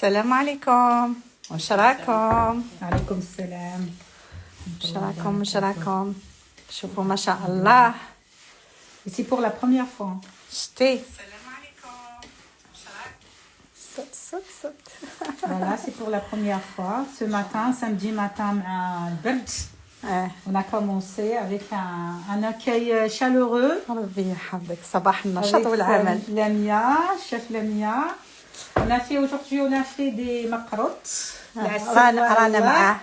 السلام عليكم. واش راكم؟ عليكم السلام. واش راكم؟ شوفوا ما شاء الله. C'est pour la première fois. شتي. السلام عليكم. واش راك؟ صوت. Voilà, c'est pour la première fois. Ce matin, samedi matin, مع البرد. On a commencé avec un accueil chaleureux. ربي يحفظك. صباح النشاط والعمل. Lamia, chef Lamia. Aujourd'hui, on a fait des مقروط. رانا معاه.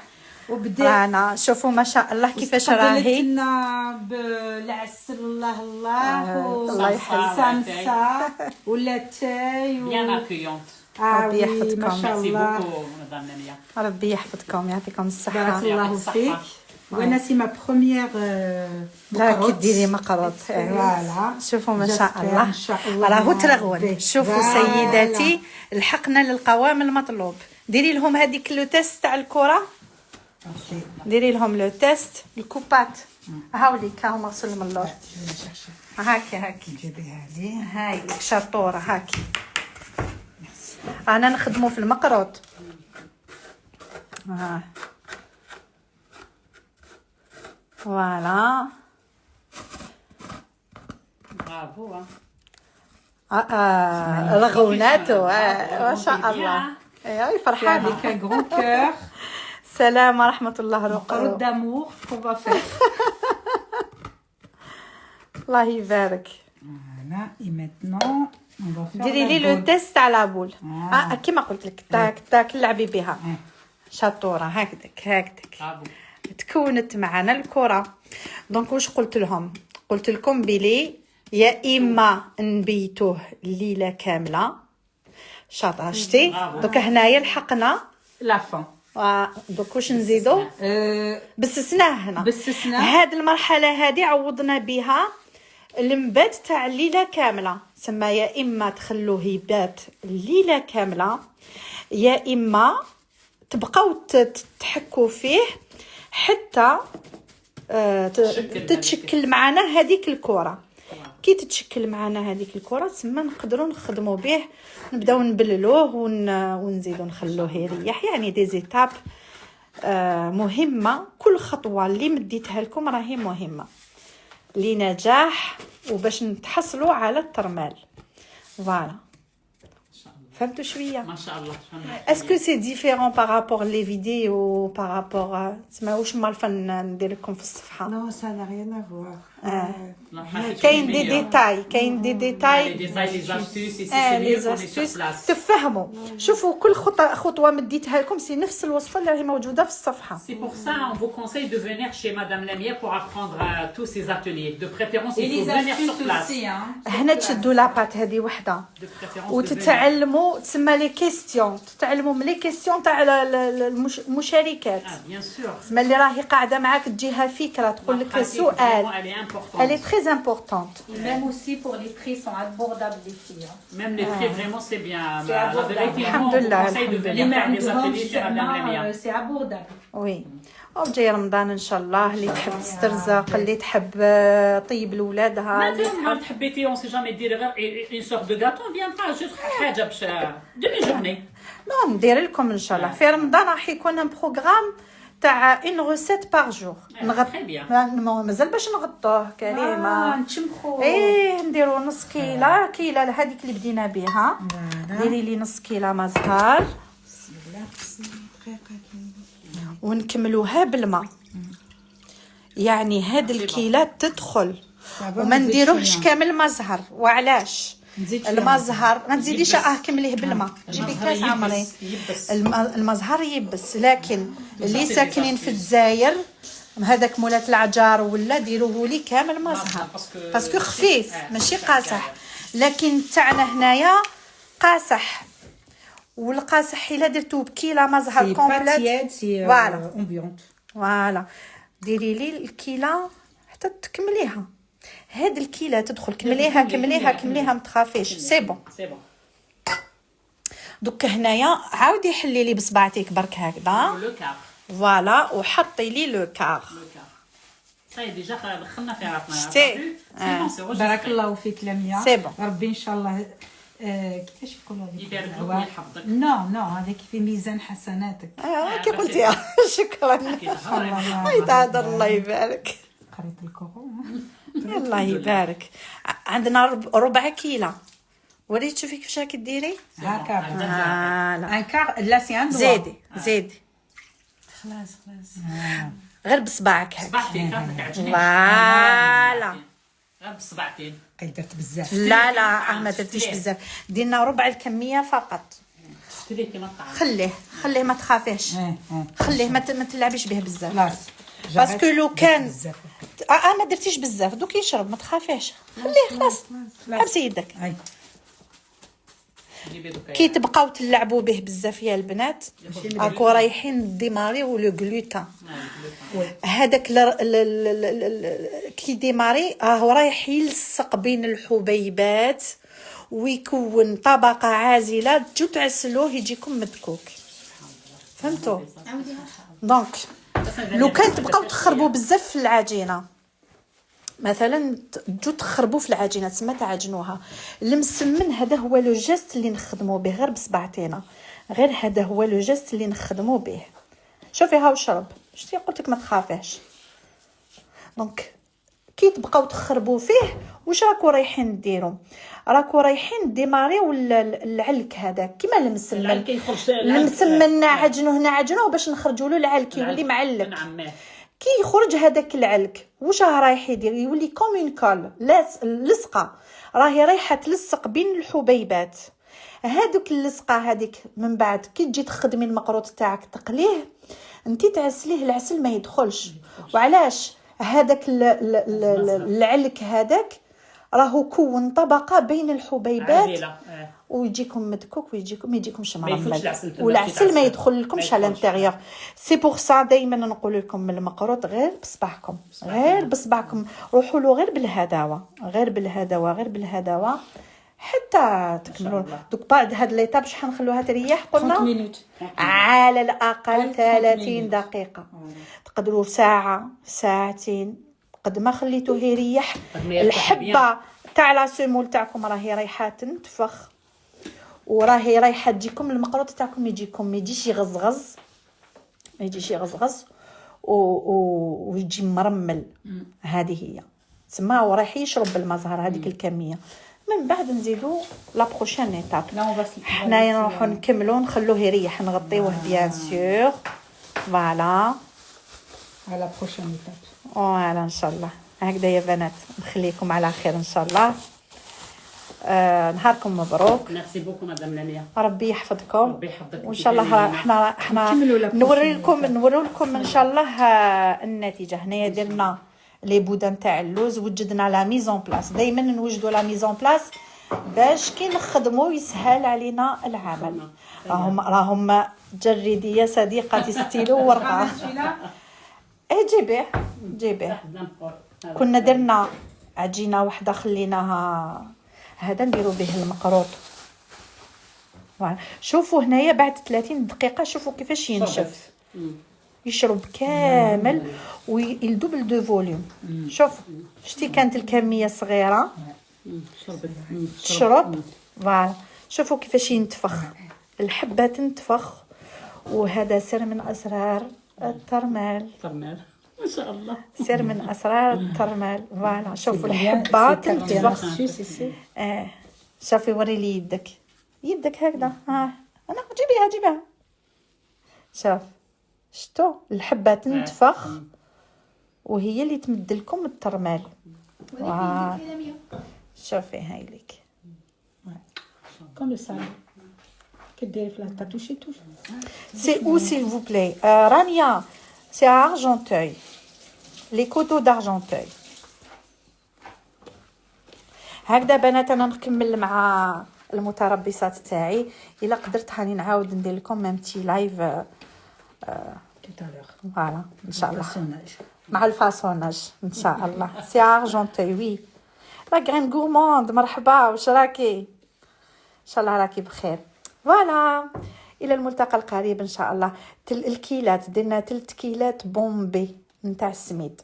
رانا شوفوا ما شاء الله كيفاش راهي. لنا بالعسل الله يحفظك. سمسة ولا تاي bien accueillante. ربي يحفظكم. ما شاء Merci الله. beaucoup, Madame Lamia. ربي يحفظكم يعطيكم الصحة. بارك الله فيك. وانا سي ما بروميير لا كي ديري مقروط. فوالا شوفوا ما شاء الله. ان شاء الله راهو ترغون. شوفوا سيداتي لحقنا للقوام المطلوب. ديري لهم هذيك لو تيست تاع الكره. ديري لهم لو تيست الكوبات. هاوليك هاهم غسل من اللور. هاكي جيبيها لي. هاي شطوره هاكي. انا نخدمو في المقروط. فوالا. Bravo. رغوناتو ما شاء الله. اي فرحانه. avec un grand cœur. السلام ورحمه الله مقروط d'amour qu'on va faire. الله يبارك. Voilà, et maintenant on va faire ديري لي لو تيست تاع لابول. كيما قلت لك تاك تاك لعبي بها. شطوره هكذاك. Bravo. تكونت معنا الكره. دونك واش قلت لهم؟ قلت لكم بلي يا اما نبيتوه الليله كامله. شاطره شتي. دوك هنايا لحقنا la fin. دوك واش نزيدو؟ بسسناه هنا. هاد المرحله هذه عوضنا بها المبات تاع الليله كامله. سما يا اما تخلوه يبات الليله كامله يا اما تبقاو تحكوا فيه حتى تتشكل معنا هذيك الكره. كي تتشكل معنا هذيك الكره تسمى نقدروا نخدموا به، نبداو نبللوه ونزيدوا نخلوه يريح. يعني دي زيتاب مهمه. كل خطوه اللي مديتها لكم راهي مهمه لنجاح وباش نتحصلوا على الترمال. فوالا فهمتوا شويه؟ ما شاء الله. اسكو سي ديفيرون بارابور لي فيديو بارابور تسمى واش مالفه ندير لكم في الصفحه؟ Non, ça n'a rien à voir. كاين دي ديتاي لي زاستوس تفهموا. شوفوا كل خطوه مديتها لكم سي نفس الوصفه اللي راهي موجوده في الصفحه. C'est pour ça on vous conseille de venir chez Madame Lamia pour apprendre tous ces ateliers. De préférence il faut venir sur place. هنا تشدوا لاباط هذه وحده وتتعلموا تسمى لي كيستيون. تتعلموا من لي كيستيون تاع المشاركات. Bien sûr. تسمى اللي راهي قاعده معاك تجيها فكره تقول لك سؤال. Elle est très importante. Même aussi pour les prix sont abordables les filles. Même les prix vraiment c'est bien. La vérité on Alhamdulillah, vous conseille de venir faire des ateliers chez Madame Lamia. C'est abordable. وي وجاي رمضان ان شاء الله. اللي تحب تسترزق، اللي تحب طيب لولادها، اللي Maintenant تحبيتي on sait jamais dire une sorte de gâteau bien pas juste حاجه باش demi journée. نو ندير لكم ان شاء الله في رمضان راح يكون ان بروغرام تاع ان روسيت بار جور. مازال باش نغطوه كريمه. نتشمخو. نديرو نص كيله هذيك اللي بدينا بها. ديري لي نص كيله مزهر ونكملوها بالماء. يعني هاد الكيلات تدخل وما نديروهش كامل مزهر. وعلاش المزهر ما تزيديش كمليه بالماء. جيبي كاس عمري. المزهر يبس. لكن اللي ساكنين في الجزائر هذاك مولات العجار ولا ديروه لي كامل مزهر باسكو خفيف ماشي قاصح. لكن تاعنا هنايا قاصح. والقاصح الا درتوه بكيله مزهر كومبليت فوالا امبيونت. فوالا ديري لي الكيله حتى تكمليها. هاد الكيله تدخل كمليها ما تخافيش. سي بون. دوك هنايا عاودي حلي لي بصبعتك برك هكذا. فوالا وحطي لي لو كار. صاي ديجا دخلنا في راسنا. شتي. بارك الله فيك لميا. سي بون. ربي ان شاء الله كيفاش يقولوا هذيك يبارك لك ويحفظك. نو هذيك في ميزان حسناتك. كي قلتي شكرا. هاي تهضر الله يبارك. قريت الكورو. الله يبارك. عندنا ربع كيلة. وريت شوفي كيفاش راكي ديري هكا لا ان كار لا سي ان زيدي خلاص غير بصبعك هكا. صبعتين كعجنين. فوالا غير بصبعتين. درت بزاف. لا ما درتيش بزاف، دينا ربع الكمية فقط. شتري كيما الطعام. خليه ما تخافيش. خليه ما تلعبيش به بزاف. خلاص باسكو لو كان ما درتيش بزاف دوك يشرب، ما تخافيش. خليه خلاص. حبسي يدك. كي تبقاو تلعبوا به بزاف يا البنات راكو رايحين ديماري ولو غلوتان. هذاك كي ديماري راهو رايح يلصق بين الحبيبات ويكون طبقه عازله، تجو تعسلوه يجيكم مدكوك. فهمتوا؟ دونك لو كان تبقاو تخربوا بزاف في العجينه، مثلا تجو تخربوا في العجينه تما تعجنوها، المسمن هذا هو لو جيست اللي نخدموا به غير بصبعتينا، غير هذا هو لو جيست اللي نخدموا به. شوفي هاو شرب، شتي قلت لك ما تخافيش. دونك كي تبقاو تخربوا فيه واش راكو رايحين ديروا؟ راكو رايحين ديماريو العلك هذا كيما المسمن نعجنوه باش نخرجوا له العلك يولي معلك. كي يخرج هذاك العلك واش راه رايح يدير؟ يولي كوم كول لصقه، راهي رايحه تلصق بين الحبيبات. هذوك اللصقه هذيك من بعد كي تجي تخدمي المقروط تاعك تقليه انتي تعسليه العسل ما يدخلش. وعلاش؟ هذاك العلك هذاك راهو كون طبقه بين الحبيبات ويجيكم مدكوك ويجيكم ما يجيكمش مرمل، والعسل ما يدخل لكمش على الانتيريور. سي بور سا دائما نقول لكم من المقروط غير بصبعكم، غير بصبعكم، روحوا له غير بالهداوه، غير بالهداوه، غير بالهداوه حتى تكملوا. دوك بعد هاد ليطاب شحال نخلوها تريح؟ قلنا على الاقل 30 دقيقه، تقدروا ساعه ساعتين قد ما خليتوه يريح. الحبه تاع لا سيمول تاعكم راهي رايحه تنتفخ وراهي رايحه تجيكم المقروط تاعكم يجيكم ما يجيش يغزغز، ما يجيش يغزغز ويجي مرمل. هذه هي تسمى هو رايح يشرب بالمزهر هذيك الكميه. من بعد نزيدو لا بروشين ايتاب، حنايا نروحو نكملو نخلوه يريح، نغطيوه بيان سور. فوالا على بروشين ايتاب. فوالا ان شاء الله هكذا يا بنات، نخليكم على خير ان شاء الله. نهاركم مبروك. ميرسي بوكو مدام لميا، ربي يحفظكم. ربي يحفظك وان شاء الله احنا نوري لكم ان شاء الله النتيجه. هنايا درنا لي بودان تاع اللوز، وجدنا لا ميزون بلاص. دائما نوجدوا لا ميزون بلاص باش كي نخدموا يسهل علينا العمل. راهم جردي يا صديقتي ستيلو ورقه. جيبيه. كنا درنا عجينه واحده خليناها هذا نديروا به المقروط. شوفوا هنايا بعد 30 دقيقه شوفوا كيفاش ينشف، يشرب كامل ويلدوبل دو فوليوم. شوف شتي كانت الكميه صغيره تشرب. فوالا شوفوا كيفاش ينتفخ، الحبه تنتفخ. وهذا سر من اسرار الترمال. ما شاء الله سر من اسرار الترمال. فوالا شوفوا الحبه تنتفخ. شوفي وري لي يدك هكذا. انا جيبيها شوف شتو الحبه تنتفخ وهي اللي تمد لكم الترمال. شوفي هاي لك كون لو سال كديري في لا توشي سي او سيل فو بلاي رانيا سي ارجونتوي لي كوتو دارجونتوي. هكذا بنات انا نكمل مع المتربصات تاعي. الا قدرت هاني نعاود ندير لكم ميمتي لايف فوالا ان شاء الله مع الفاسوناج ان شاء الله. سي ارجونتي وي لا غرين غورموند. مرحبا واش راكي؟ ان شاء الله راكي بخير. فوالا الى الملتقى القريب ان شاء الله. الكيلات درنا 3 كيلات بومبي نتاع السميد.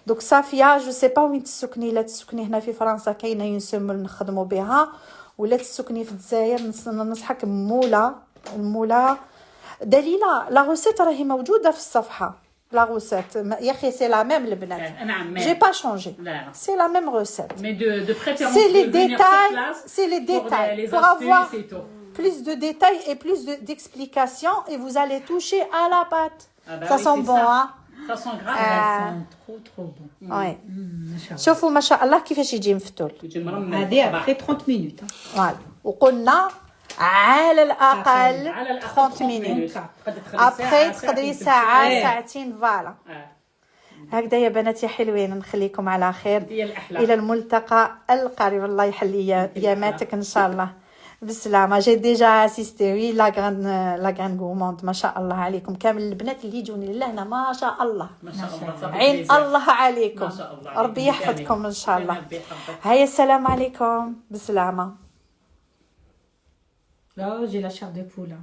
دوك صافيه جو سي با وين تسكني، لا تسكني هنا في فرنسا كاينه ينسمل نخدموا بها ولا تسكني في الجزائر ننصحك المولا دليله. لا غوسيت راهي موجوده في الصفحه. لا غوسيت يا اخي سي لا ميم البنات. نعم جي با شونجي. لا. سي لا ميم غوسيت. Mais de préférence C'est les de venir détails, sur place c'est les détails. les Pour astuces avoir et tout. plus de détails et plus d'explications et vous allez toucher à la pâte. Ah bah Ça oui, sent c'est bon, ça. hein. Ça sent grave. Ça sent trop bon. Ouais. ما شاء الله. شوفوا ما شاء الله كيفاش يجي مفتول. يجي مرمل. هذه après 30 minutes. فوالا. وقلنا على الأقل على الأقل 30 minutes. تقدر تخلي ابخي ساعة، تقدري ساعتين ساعة ساعتين فوالا. آه. هكذا يا بناتي حلوين. نخليكم على خير هي الأحلى. الى الملتقى القريب. الله يحلي ياماتك ان شاء الله بالسلامه. جي ديجا اسيستي وي لا غران غوموند. ما شاء الله عليكم كامل البنات اللي يجوني لهنا ما شاء الله. ما شاء الله. صافي عين بليزير. الله عليكم. ما شاء الله. ربي يحفظكم ان شاء الله. ربي يحفظك. هيا السلام عليكم بالسلامه. Là, j'ai la chair de poule.